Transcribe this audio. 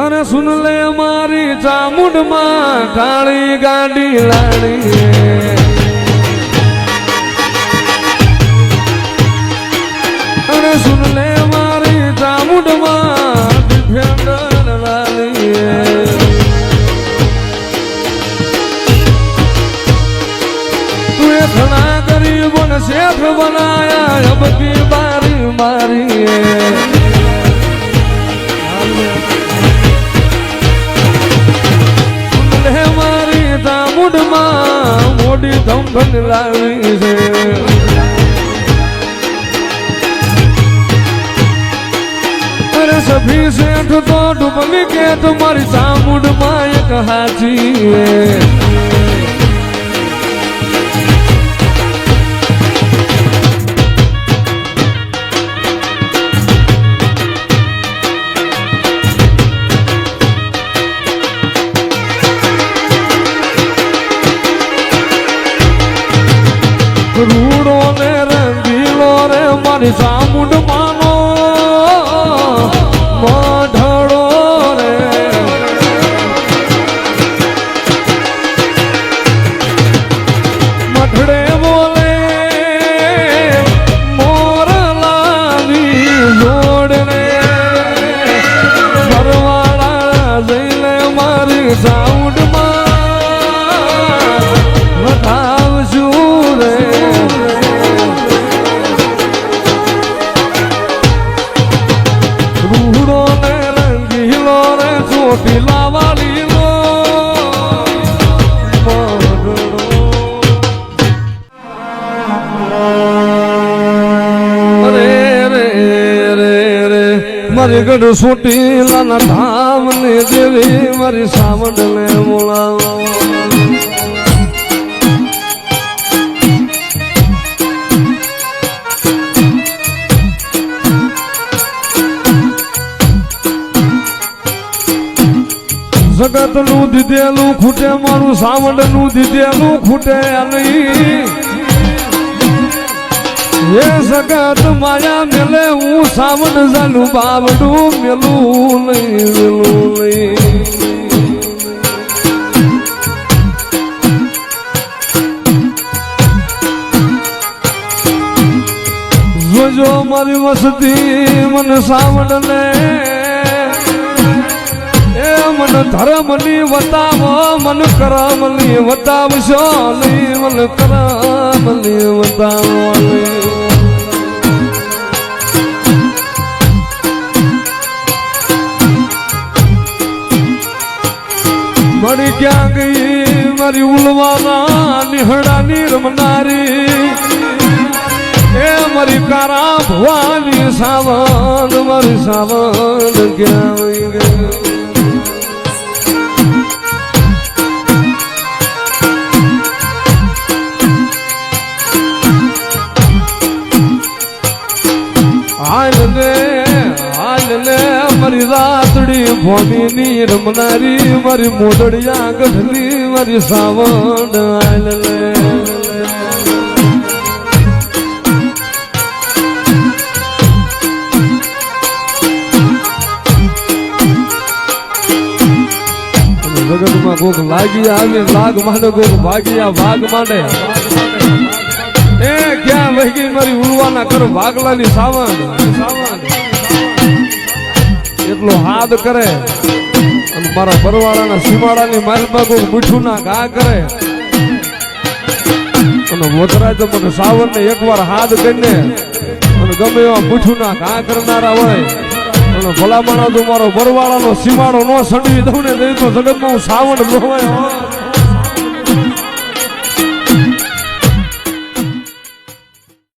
अरे सुन ले हमारी चामुंड मां काली गाड़ी लाड़ी अरे सुन ले हमारी चामुंड मां डिफेंडर वाली तू खड़ा गरीब ने सेठ बनाया अब की बारी मारी मोटी धमधन लावी से अरे सभी सेठ तो डूबली के तुम्हारी चामुंड मां एक हाथी रूड़ो ने रंगीलो रे मारी चामुंड मानो मढ़ड़ो रे मठड़े बोले मोर लावी जोड़ रे भरवाड़ा जैले मारी चामुंड मां बतावशू रे ढीला वाली लो अरे रे रे रे मारी गढ़ सोटी लाना धाम ने देवी मारी सावंड ने मोला जगत नु दीदेलू खूटे मारू सावंड नु दीदेलू खूटे नहीं ये जगत माया मिले हूँ सावंड जालू बावडू मिलू नहीं जो जो मारी वसती मन सावंड ने मन धर्मली बतावो मन करमली बतावशो नहीं मन करमली बतावो मरी क्या गई मरी उलवाना निहड़ा नीरमनारी ए मरी कारा भवानी सावन मरी सावन क्या गई मरी रातड़ी भोनी नीर मनारी मरी मोदड़िया गढ़ली मरी सावंड आयल जगत में कोक लागी आवे लाग माने कोक भागिया भाग माने ए क्या वही मरी उलवाना करो भागलानी सावंड એટલો હાથ કરે અને મારા બરવાળાના સીમાડાની માલમાં કોઈ મીઠું ના ઘા કરે અને મોતરાય તો મને સાવરને એકવાર હાથ કરીને અને ગમે એવા મીઠું ના ઘા કરનારા હોય અને ભલામણા તો મારો બરવાળાનો સીમાડો ન સડવી દઉં ને તો જગતમાં હું સાવણ લોવાય